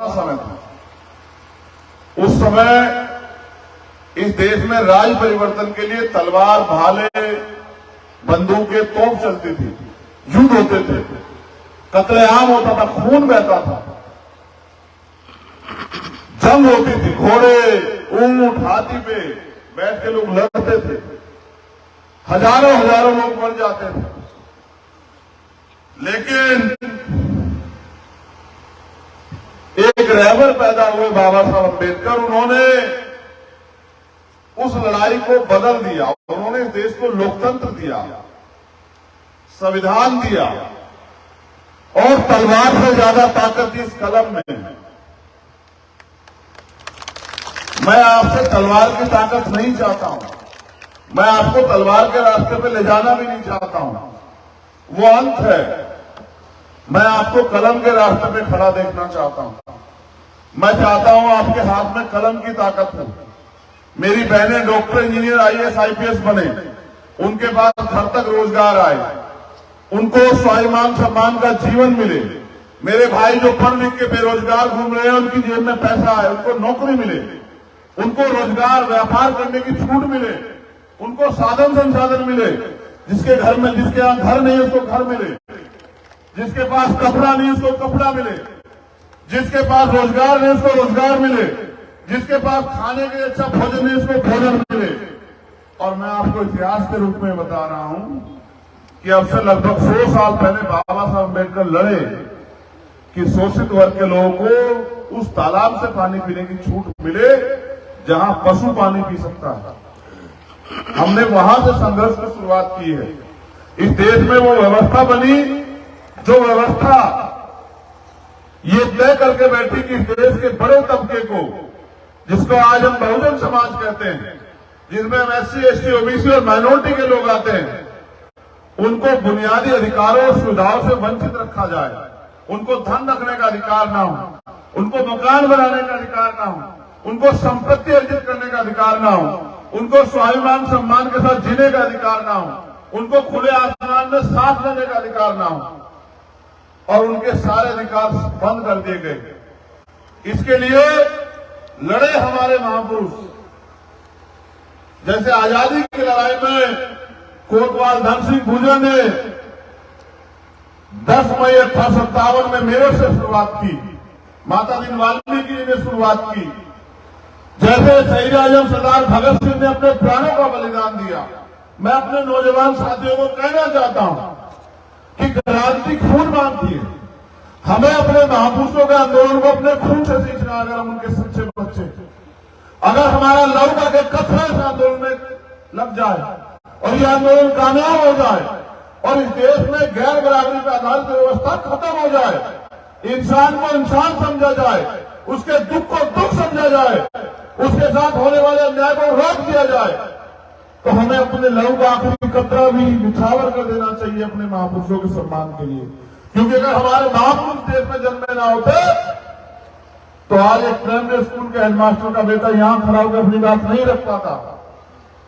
समय था। उस समय इस देश में राज परिवर्तन के लिए तलवार, भाले, बंदूकें, तोप चलती थी, युद्ध होते थे, कत्लेआम होता था, खून बहता था, जंग होती थी, घोड़े, ऊंट, हाथी पे बैठ के लोग लड़ते थे, हजारों हजारों लोग मर जाते थे। लेकिन एक रहबर पैदा हुए बाबा साहब अम्बेडकर, उन्होंने उस लड़ाई को बदल दिया। उन्होंने इस देश को लोकतंत्र दिया, संविधान दिया और तलवार से ज्यादा ताकत थी इस कलम में। मैं आपसे तलवार की ताकत नहीं चाहता हूं, मैं आपको तलवार के रास्ते पे ले जाना भी नहीं चाहता हूं, वो अंत है। मैं आपको कलम के रास्ते पे खड़ा देखना चाहता हूं। मैं चाहता हूं आपके हाथ में कलम की ताकत हो। मेरी बहनें डॉक्टर, इंजीनियर, आईएएस, आईपीएस बने, उनके पास घर तक रोजगार आए, उनको स्वाभिमान सम्मान का जीवन मिले। मेरे भाई जो पढ़ लिख के बेरोजगार घूम रहे हैं, उनकी जेब में पैसा आए, उनको नौकरी मिले, उनको रोजगार, व्यापार करने की छूट मिले, उनको साधन संसाधन मिले। जिसके यहां घर नहीं उसको घर मिले, जिसके पास कपड़ा नहीं उसको कपड़ा मिले, जिसके पास रोजगार नहीं उसको रोजगार मिले, जिसके पास खाने के लिए अच्छा भोजन नहीं उसको भोजन मिले। और मैं आपको इतिहास के रूप में बता रहा हूं कि अब से लगभग 100 साल पहले बाबा साहब अम्बेडकर लड़े कि शोषित वर्ग के लोगों को उस तालाब से पानी पीने की छूट मिले जहां पशु पानी पी सकता है। हमने वहां से संघर्ष की शुरुआत की है। इस देश में वो व्यवस्था बनी जो व्यवस्था ये तय करके बैठी कि इस देश के बड़े तबके को, जिसको आज हम बहुजन समाज कहते हैं, जिसमें हम एससी, एसटी, ओबीसी और माइनॉरिटी के लोग आते हैं, उनको बुनियादी अधिकारों और सुविधाओं से वंचित रखा जाए। उनको धन रखने का अधिकार ना हो, उनको मकान बनाने का अधिकार ना हो, उनको संपत्ति अर्जित करने का अधिकार ना हो, उनको स्वाभिमान सम्मान के साथ जीने का अधिकार ना हो, उनको खुले आसमान में सांस लेने का अधिकार ना हो, और उनके सारे अधिकार बंद कर दिए गए। इसके लिए लड़े हमारे महापुरुष। जैसे आजादी की लड़ाई में कोतवाल धन सिंह भुजन ने 10 मई 1857 में मेरठ से शुरुआत की, माता दीन वाल्मीकि जी ने शुरुआत की। जैसे शहीद आजम सरदार भगत सिंह ने अपने प्राणों का बलिदान दिया। मैं अपने नौजवान साथियों को कहना चाहता हूं कि क्रांति खून मांगती है। हमें अपने महापुरुषों के आंदोलन को अपने खून से सीखना है। अगर हम उनके सच्चे बच्चे, अगर हमारा लव का कथरा इस आंदोलन में लग जाए और ये आंदोलन कामयाब हो जाए और इस देश में गैर बराबरी पर आधारित व्यवस्था खत्म हो जाए, इंसान को इंसान समझा जाए, उसके दुख को दुख समझा जाए, उसके साथ होने वाले अन्याय को रोक दिया जाए, तो हमें अपने लहू का आखिरी कतरा भी निछावर कर देना चाहिए अपने महापुरुषों के सम्मान के लिए। क्योंकि अगर हमारे महापुरुष देश में जन्मे ना होते तो आज एक प्राइमरी स्कूल के हेडमास्टर का बेटा यहां खड़ा होकर अपनी बात नहीं रख पाता।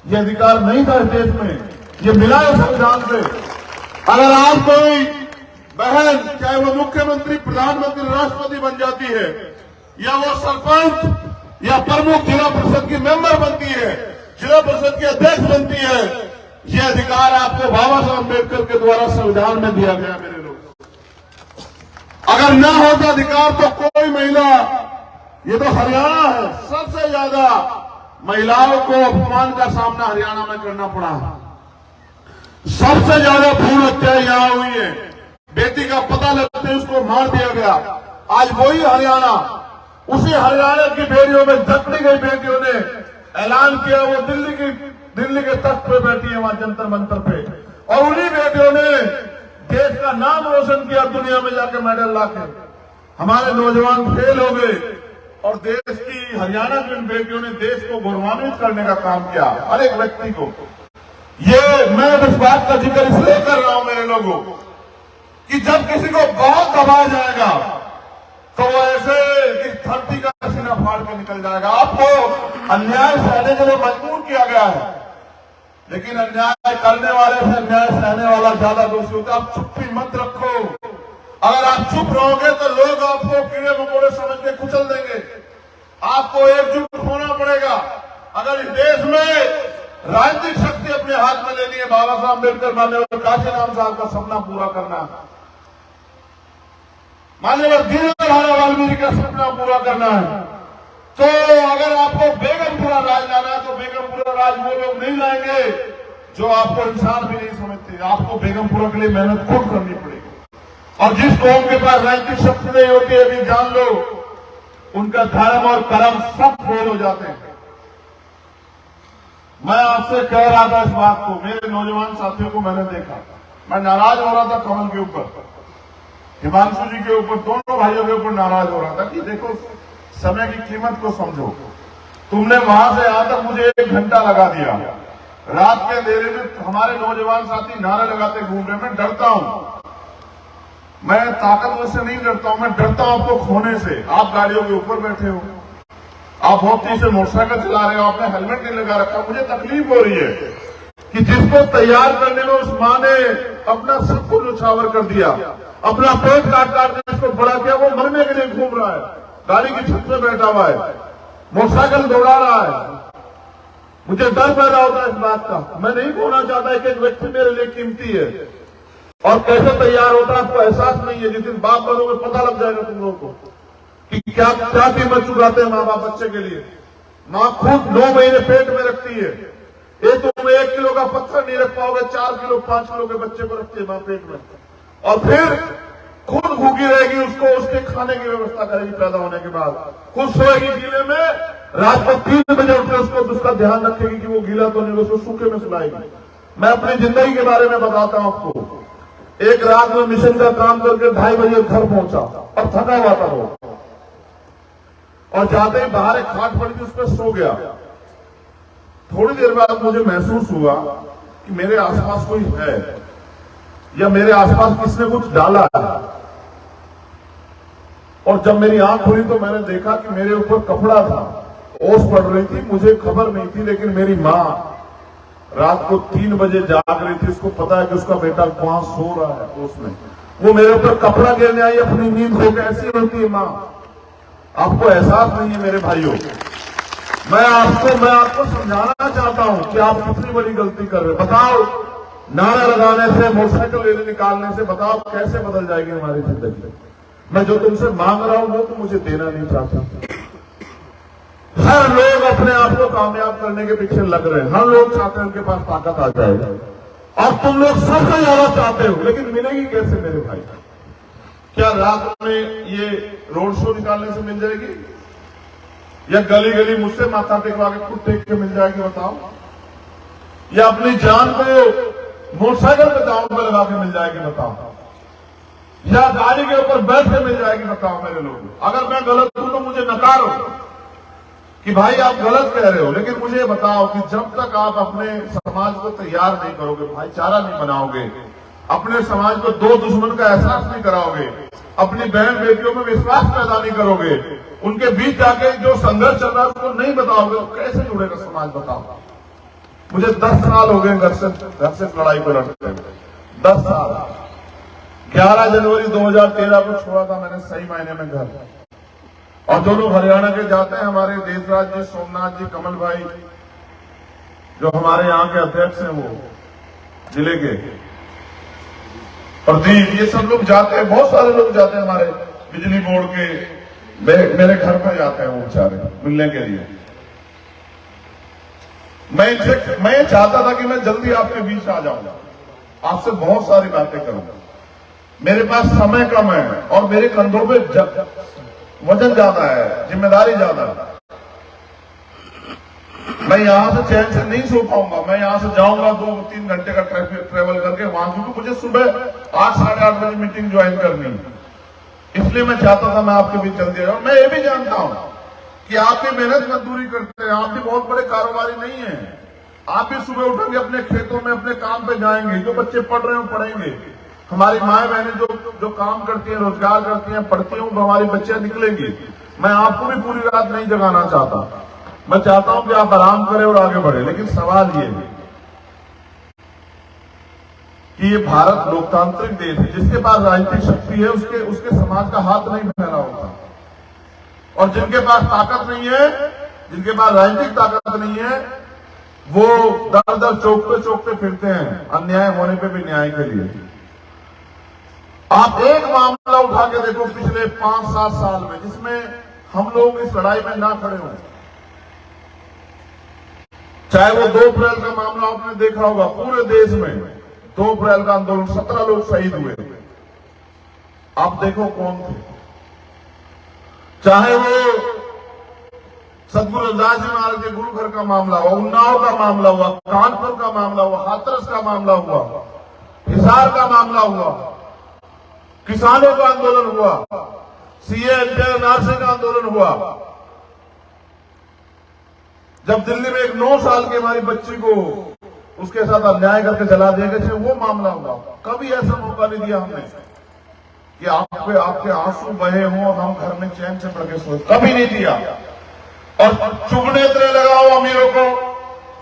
ये अधिकार नहीं था इस देश में, ये मिला है संविधान से। अगर आज कोई बहन, चाहे वो मुख्यमंत्री, प्रधानमंत्री, राष्ट्रपति बन जाती है, या वो सरपंच या प्रमुख जिला परिषद की मेंबर बनती है, जिला परिषद की अध्यक्ष बनती है, ये अधिकार आपको बाबा साहब अम्बेडकर के द्वारा संविधान में दिया गया। मेरे लोग, अगर न होता अधिकार तो कोई महिला, ये तो हरियाणा है, सबसे ज्यादा महिलाओं को अपमान का सामना हरियाणा में करना पड़ा। सबसे ज्यादा भ्रूण हत्या यहां हुई है। बेटी का पता लगते उसको मार दिया गया। आज वही हरियाणा, उसी हरियाणा की बेटियों में जकड़ी गई बेटियों ने ऐलान किया वो दिल्ली के तख्त पे बैठी है, वहां जंतर मंतर पे, और उन्हीं बेटियों ने देश का नाम रोशन किया दुनिया में जाके मेडल लाके। हमारे नौजवान फेल हो गए और देश की, हरियाणा की इन बेटियों ने देश को गौरवान्वित करने का काम किया, हर एक व्यक्ति को। ये मैं इस बात का जिक्र इसलिए कर रहा हूं मेरे लोगों कि जब किसी को बहुत दबाया जाएगा तो वो ऐसे इस धरती का सीना फाड़ के निकल जाएगा। आपको अन्याय सहने के लिए मजबूर किया गया है, लेकिन अन्याय करने वाले से अन्याय सहने वाला ज्यादा दोषी होता है। आप चुप्पी मत रखो, अगर आप चुप रहोगे तो लोग आपको कीड़े मकोड़े समझ के कुचल देंगे। आपको एकजुट होना पड़ेगा। अगर इस देश में राजनीतिक शक्ति अपने हाथ में लेनी है, बाबा साहब अम्बेडकर मान्यवर काशीराम साहब का सपना पूरा करना, मान्यवर दीनदयाल वाल्मीकि का सपना पूरा करना है, तो अगर आपको बेगमपुरा राज लाना है तो बेगमपुरा राज वो लोग नहीं लाएंगे जो आपको इंसान भी नहीं समझते। आपको बेगमपुरा के लिए मेहनत खुद करनी पड़ेगी। और जिस कौम के पास राजनीतिक शक्ति नहीं होती है, अभी जान लो, उनका धर्म और कर्म सब फेल हो जाते हैं। मैं आपसे कह रहा था इस बात को, मेरे नौजवान साथियों को मैंने देखा, मैं नाराज हो रहा था कमल के ऊपर, हिमांशु जी के ऊपर, दोनों भाइयों के ऊपर नाराज हो रहा था कि देखो समय की कीमत को समझो। तुमने वहां से यहां तक मुझे 1 घंटा लगा दिया। रात के अंधेरे में हमारे नौजवान साथी नारे लगाते घूम रहे। मैं डरता हूं, मैं ताकतवर से नहीं डरता हूं, मैं डरता हूं आपको खोने से। आप गाड़ियों के ऊपर बैठे हो, आप बहुत तेज से मोटरसाइकिल चला रहे हो, आपने हेलमेट नहीं लगा रखा। मुझे तकलीफ हो रही है कि जिसको तैयार करने में उस मां ने अपना सब कुछ उछावर कर दिया, अपना पेट काट काट के इसको बड़ा किया, वो मरने के लिए घूम रहा है, गाड़ी की छत पे बैठा हुआ है, मोटरसाइकिल दौड़ा रहा है। मुझे डर पैदा होता है इस बात का। मैं नहीं बोलना चाहता कि एक व्यक्ति मेरे लिए कीमती है और कैसे तैयार होता है आपको एहसास नहीं है। जिस दिन बाप बनोगे पता लग जाएगा तुम लोगों को कि क्या क्या कीमत चुकाते हैं माँ बाप बच्चे के लिए। माँ खुद 9 महीने पेट में रखती है। ये तुम 1 किलो का पत्थर नहीं रख पाओगे, 4 किलो 5 किलो के बच्चे को रखती है माँ पेट में, और फिर खुद भूखी रहेगी, उसको उसके खाने की व्यवस्था करेगी पैदा होने के बाद, खुद सोएगी गीले में, रात को 3 बजे उठकर उसको उसका ध्यान रखेगी कि वो गीला तो नहीं, उसको सूखे में सुलाएगी। मैं अपनी जिंदगी के बारे में बताता हूं आपको। एक रात में मिशन का काम करके 2:30 बजे घर पहुंचा और थका हुआ था वो, और जाते ही बाहर एक खाट पड़ी थी, उस पर सो गया। थोड़ी देर बाद मुझे महसूस हुआ कि मेरे आसपास कोई है या मेरे आसपास किसने कुछ डाला है। और जब मेरी आंख खुली तो मैंने देखा कि मेरे ऊपर कपड़ा था, ओस पड़ रही थी, मुझे खबर नहीं थी, लेकिन मेरी माँ रात को 3 बजे जाग रही थी। उसको पता है कि उसका बेटा वहां सो रहा है ओस में, वो मेरे ऊपर कपड़ा गिरने आई अपनी नींद हो। कैसी होती है माँ, आपको एहसास नहीं है मेरे भाइयों। मैं आपको समझाना चाहता हूं कि आप कितनी बड़ी गलती कर रहे हो। बताओ, नारा लगाने से, मोटरसाइकिल रैली निकालने से, बताओ कैसे बदल जाएगी हमारी जिंदगी। मैं जो तुमसे मांग रहा हूं वो तो मुझे देना नहीं चाहता। हर लोग अपने आप को कामयाब करने के पीछे लग रहे हैं, हर लोग चाहते हैं उनके पास ताकत आ जाए, और तुम लोग सबसे ज्यादा चाहते हो, लेकिन मिलेगी कैसे मेरे भाई? क्या रात में ये रोड शो निकालने से मिल जाएगी, या गली गली मुझसे माथा टेकवा के खुद टेक के मिल जाएगी? बताओ, या अपनी जान को मोटरसाइकिल पे दांव पे लगा के मिल जाएगी? बताओ, या गाड़ी के ऊपर बैठ के मिल जाएगी? बताओ मेरे लोग। अगर मैं गलत हूं तो मुझे नकारो कि भाई आप गलत कह रहे हो, लेकिन मुझे बताओ कि जब तक आप अपने समाज को तैयार नहीं करोगे, भाईचारा नहीं बनाओगे, अपने समाज को 2 दुश्मन का एहसास नहीं कराओगे, अपनी बहन बेटियों में विश्वास पैदा नहीं करोगे, उनके बीच जाके जो संघर्ष चल रहा है उसको नहीं बताओगे, तो कैसे जुड़ेगा समाज? बताओ। मुझे 10 साल हो गए घर से लड़ाई को लड़ते हुए, 10 साल। 11 जनवरी 2013 को छोड़ा था मैंने सही मायने में घर, और दोनों हरियाणा के जाते हैं, हमारे देशराज जी, सोमनाथ जी, कमल भाई जो हमारे यहाँ के अध्यक्ष हैं, वो जिले के प्रदीप, ये सब लोग जाते हैं, बहुत सारे लोग जाते हैं हमारे बिजली बोर्ड के, मेरे घर पर जाते हैं वो बेचारे मिलने के लिए। मैं ये चाहता था कि मैं जल्दी आपके बीच आ जाऊंगा, आपसे बहुत सारी बातें करूंगा। मेरे पास समय कम है और मेरे कंधों पे वजन ज्यादा है, जिम्मेदारी ज्यादा है। मैं यहां से चैन से नहीं सो पाऊंगा। मैं यहां से जाऊंगा 2-3 घंटे का ट्रैवल करके वहां, क्योंकि मुझे सुबह 8-8:30 बजे मीटिंग ज्वाइन करनी है। इसलिए मैं चाहता था मैं आपके बीच जल्दी आऊं। मैं ये भी जानता हूं कि आप भी मेहनत मजदूरी करते हैं, आप भी बहुत बड़े कारोबारी नहीं है। आप भी सुबह उठेंगे, अपने खेतों में अपने काम पे जाएंगे, जो बच्चे पढ़ रहे हो पढ़ेंगे, हमारी माएं बहनें जो काम करती हैं, रोजगार करती हैं, पढ़ती हूं, हमारी बच्चियां निकलेंगी। मैं आपको भी पूरी रात नहीं जगाना चाहता। मैं चाहता हूं कि आप आराम करें और आगे बढ़े, लेकिन सवाल ये है कि ये भारत लोकतांत्रिक देश है, जिसके पास राजनीतिक शक्ति है उसके समाज का हाथ नहीं फैला होता, और जिनके पास ताकत नहीं है, जिनके पास राजनीतिक ताकत नहीं है, वो दर दर चौकते फिरते हैं अन्याय होने पे भी न्याय के लिए। आप एक मामला उठा के देखो पिछले 5-7 साल में जिसमें हम लोग इस लड़ाई में ना खड़े हों। चाहे वो 2 अप्रैल का मामला आपने देखा होगा, पूरे देश में 2 अप्रैल का आंदोलन 17 लोग शहीद हुए, आप देखो कौन थे। चाहे वो सदगुरु रविदास जी महाराज के गुरु घर का मामला हुआ, उन्नाव का मामला हुआ, कानपुर का मामला हुआ, हाथरस का मामला हुआ, हिसार का मामला हुआ, किसानों का आंदोलन हुआ, सीए एनआरसी का आंदोलन हुआ, जब दिल्ली में एक 9 साल की हमारी बच्ची को उसके साथ अन्याय करके जला दिया गया, वो मामला हुआ। कभी ऐसा मौका नहीं दिया हमने कि आपके आंसू बहे हों और हम घर में चैन से पड़ के सोए, कभी नहीं दिया। और चुभने इतने लगाओ अमीरों को,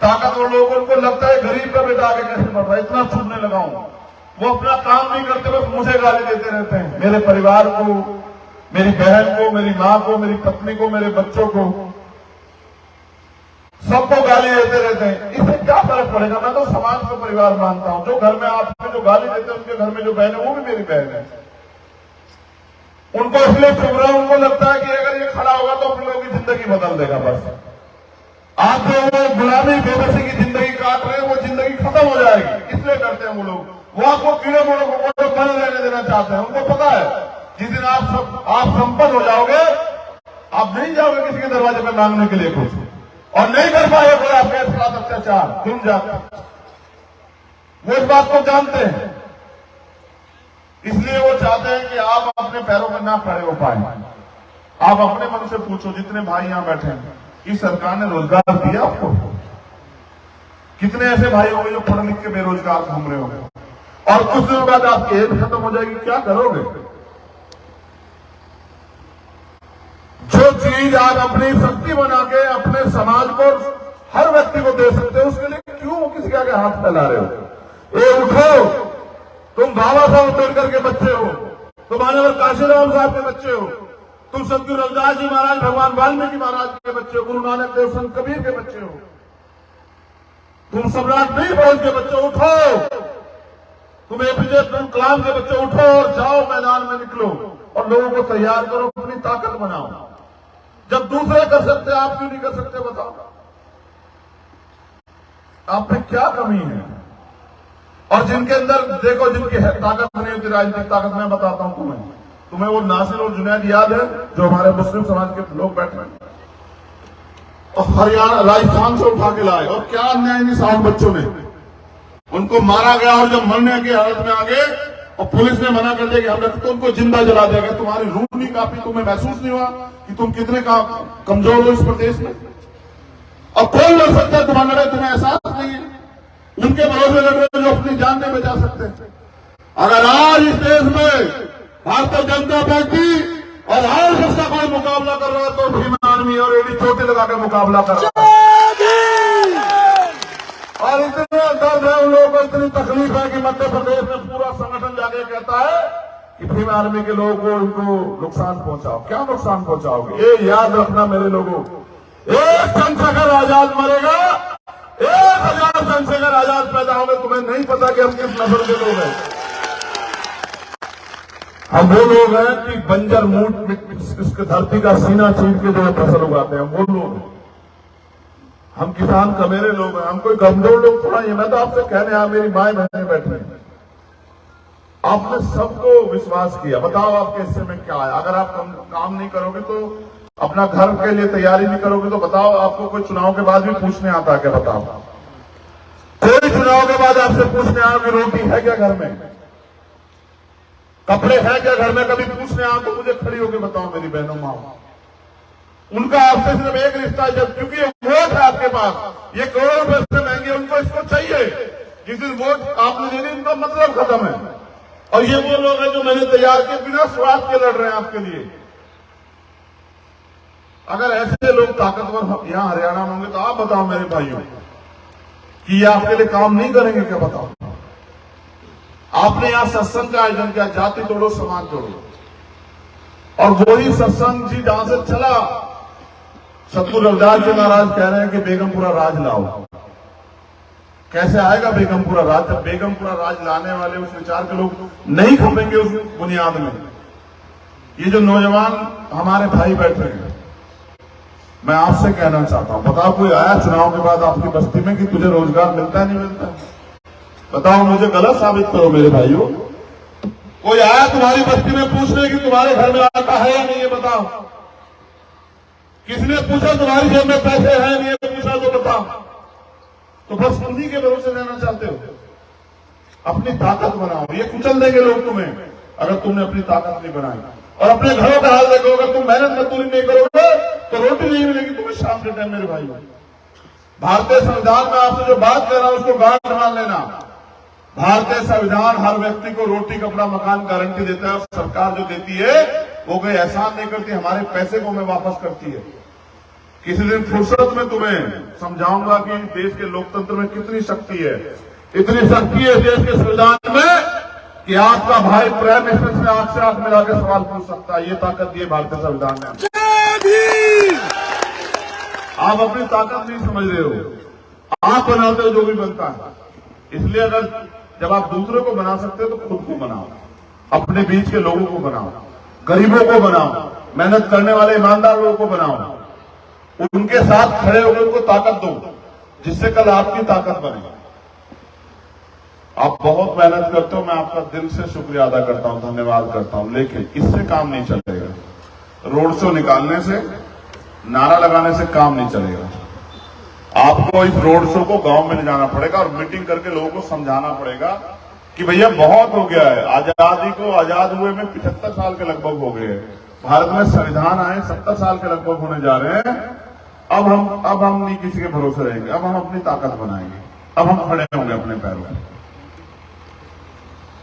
ताकतवर लोगों को, उनको लगता है गरीब का बेटा आगे कैसे बढ़ रहा है, इतना चुभने लगाऊं। वो अपना काम नहीं करते, बस मुझे गाली देते रहते हैं, मेरे परिवार को, मेरी बहन को, मेरी मां को, मेरी पत्नी को, मेरे बच्चों को, सबको गाली देते रहते हैं। इससे क्या फर्क पड़ेगा? मैं तो समाज को परिवार मानता हूं। जो घर में आपको जो गाली देते हैं उनके घर में जो बहन है वो भी मेरी बहन है। उनको इसलिए चुभ रहा है, उनको लगता है कि अगर ये खड़ा होगा तो अपने लोगों की जिंदगी बदल देगा। बस आप जो वो गुलामी बेबसी की जिंदगी काट रहे हैं, वो जिंदगी खत्म हो जाएगी, इसलिए करते हैं वो लोग। वो आपको कीड़े मोड़ों को बने रहने देना चाहते हैं। उनको पता है जिस दिन आप संपन्न हो जाओगे, आप नहीं जाओगे किसी के दरवाजे पर मांगने के लिए कुछ, और नहीं कर पाएगा आपके खिलाफ अत्याचार, तुम जाते। वो इस बात को जानते हैं, इसलिए वो चाहते हैं कि आप अपने पैरों पर ना खड़े हो पाए। आप अपने मन से पूछो, जितने भाई यहां बैठे हैं, इस सरकार ने रोजगार दिया आपको? कितने ऐसे भाई होंगे जो पढ़ लिख के बेरोजगार घूम रहे होंगे, और कुछ दिनों बाद आपकी एज खत्म हो जाएगी, क्या करोगे? जो चीज आप अपनी शक्ति बना के अपने समाज को, हर व्यक्ति को दे सकते हो, उसके लिए क्यों किसी के आगे हाथ फैला रहे हो? ये उठो, तुम बाबा साहब अम्बेडकर के बच्चे हो, तुम मानवर काशीराम साहब के बच्चे हो, तुम सदगुरु रविदास जी महाराज, भगवान वाल्मीकि महाराज के बच्चे हो, गुरु नानक देव, संत कबीर के बच्चे हो, तुम सम्राट वीरभद्र के बच्चे, उठो। तुम एपीजे अब्दुल कलाम के बच्चे, उठो और जाओ, मैदान में निकलो और लोगों को तैयार करो, अपनी ताकत बनाओ। जब दूसरे कर सकते, आप क्यों नहीं कर सकते? बताओ, आप में क्या कमी है? और जिनके अंदर देखो, जिनकी ताकत नहीं होती, राजनीतिक ताकत, मैं बताता हूं तुम्हें वो नासिर और जुनैद याद है जो हमारे मुस्लिम समाज के लोग बैठे हैं, और हरियाणा राजस्थान से उठा के लाए, और क्या अन्याय इंसान बच्चों ने, उनको मारा गया, और जब मरने की हालत में आ गए और पुलिस ने मना कर दिया कि हमने, तो उनको जिंदा जला दिया गया। तुम्हारी रूह नहीं काफी? तुम्हें महसूस नहीं हुआ कि तुम कितने कमजोर हो इस प्रदेश में? और कौन लड़ सकता है तुम्हारा लड़ाई? तुम्हें एहसास नहीं है? उनके भरोसे लड़ रहे जो अपनी जान नहीं बचा सकते। अगर आज इस देश में भारतीय जनता पार्टी और आरएसएस का कोई मुकाबला कर रहा है तो भीम आर्मी और एडी चोटी लगा के मुकाबला कर रहा है। और इतने दर्द है उन लोगों को, इतनी तकलीफ है कि मध्य प्रदेश में पूरा संगठन जाके कहता है कि भीम आर्मी के लोगों को उनको नुकसान पहुंचाओ। क्या नुकसान पहुंचाओगे? ये याद रखना मेरे लोगों, एक चंद्रशेखर आजाद मरेगा, 1000 चंद्रशेखर आजाद पैदा होंगे। तुम्हें नहीं पता कि हम किस नस्ल के लोग हैं। हम वो लोग हैं कि बंजर मूठ इसके धरती का सीना चीर के जो फसल उगाते हैं, वो लोग हैं। हम किसान कमेरे लोग हैं, हम कोई कमजोर लोग थोड़ा ही। मैं तो आपसे कहने आया, मेरी माए बहने बैठे हैं, आपने सबको विश्वास किया, बताओ आपके हिस्से में क्या है? अगर आप काम नहीं करोगे तो, अपना घर के लिए तैयारी नहीं करोगे तो बताओ, आपको कोई चुनाव के बाद भी पूछने आता है क्या? बताओ, कोई चुनाव के बाद आपसे पूछने आया कि रोटी है क्या घर में, कपड़े हैं क्या घर में? कभी पूछने आया तो मुझे खड़ी होकर बताओ मेरी बहनों, माँ। उनका आपसे सिर्फ एक रिश्ता है, जब क्योंकि वोट है आपके पास, ये करोड़ों रुपए से महंगे, उनको इसको चाहिए। जिस दिन वोट आपने दे दी, इनका मतलब खत्म है। और ये वो लोग हैं जो मैंने तैयार किए, बिना स्वार्थ के लड़ रहे हैं आपके लिए। अगर ऐसे लोग ताकतवर यहां हरियाणा में होंगे तो आप बताओ मेरे भाइयों कि ये आपके लिए काम नहीं करेंगे क्या? बताओ, आपने यहां सत्संग का आयोजन किया, जाति तोड़ो समाज तोड़ो, और वही सत्संग जी जहां से चला, सतगुरु रविदास जी महाराज कह रहे हैं कि बेगमपुरा राज लाओ। कैसे आएगा बेगमपुरा राज जब बेगमपुरा राज लाने वाले उस विचार के लोग नहीं खपेंगे उस बुनियाद में। ये जो नौजवान हमारे भाई बैठे हैं, मैं आपसे कहना चाहता हूं, बताओ कोई आया चुनाव के बाद आपकी बस्ती में कि तुझे रोजगार मिलता है नहीं मिलता? बताओ, मुझे गलत साबित करो मेरे भाइयों। कोई आया तुम्हारी बस्ती में पूछने कि तुम्हारे घर में आता है या नहीं, ये बताओ। किसने पूछा तुम्हारी जेब में पैसे हैं नहीं, ये पूछा तो बताओ। तो बस उन्हीं के भरोसे रहना चाहते हो? अपनी ताकत बनाओ, ये कुचल देंगे लोग तुम्हें अगर तुमने अपनी ताकत नहीं बनाई। और अपने घरों का हाल देखो, अगर तुम मेहनत मजदूरी नहीं करोगे तो रोटी नहीं मिलेगी तुम्हें शाम के टाइम। मेरे भाई, भारतीय संविधान में आपसे जो बात कर रहा हूं उसको गांठ मान लेना। भारतीय संविधान हर व्यक्ति को रोटी, कपड़ा, मकान गारंटी देता है, और सरकार जो देती है वो कोई एहसान नहीं करती, हमारे पैसे को हमें वापस करती है। किसी दिन फुर्सत में तुम्हें समझाऊंगा कि देश के लोकतंत्र में कितनी शक्ति है। इतनी शक्ति है देश के संविधान में कि आपका भाई प्राइम मिनिस्टर से आंख से आंख मिला के सवाल पूछ सकता है। ये ताकत दी है भारतीय संविधान ने। आप अपनी ताकत नहीं समझ रहे हो, आप बनाते हो जो भी बनता है। इसलिए अगर जब आप दूसरों को बना सकते हो तो खुद को बनाओ, अपने बीच के लोगों को बनाओ, गरीबों को बनाओ, मेहनत करने वाले ईमानदार लोगों को बनाओ, उनके साथ खड़े होकर उनको ताकत दो, जिससे कल आपकी ताकत बने। आप बहुत मेहनत करते हो, मैं आपका दिल से शुक्रिया अदा करता हूं, धन्यवाद करता हूं, लेकिन इससे काम नहीं चलेगा। रोड शो निकालने से, नारा लगाने से काम नहीं चलेगा। आपको इस रोड शो को गांव में ले जाना पड़ेगा और मीटिंग करके लोगों को समझाना पड़ेगा कि भैया बहुत हो गया है। आजादी को आजाद हुए में 75 साल के लगभग हो गए। भारत में संविधान आए 70 साल के लगभग होने जा रहे हैं। अब हम नहीं किसी के भरोसे रहेंगे, अब हम अपनी ताकत बनाएंगे, अब हम खड़े होंगे अपने पैरों पर।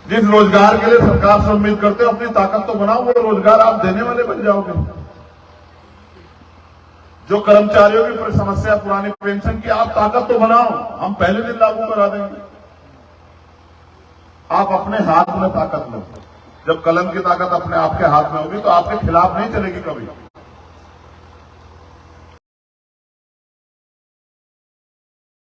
जिस रोजगार के लिए सरकार से उम्मीद करते हो, अपनी ताकत तो बनाओ, वो रोजगार आप देने वाले बन जाओगे। जो कर्मचारियों की समस्या पुरानी पेंशन की, आप ताकत तो बनाओ, हम पहले दिन लागू करा देंगे। आप अपने हाथ में ताकत लो। जब कलम की ताकत अपने आपके हाथ में होगी तो आपके खिलाफ नहीं चलेगी कभी।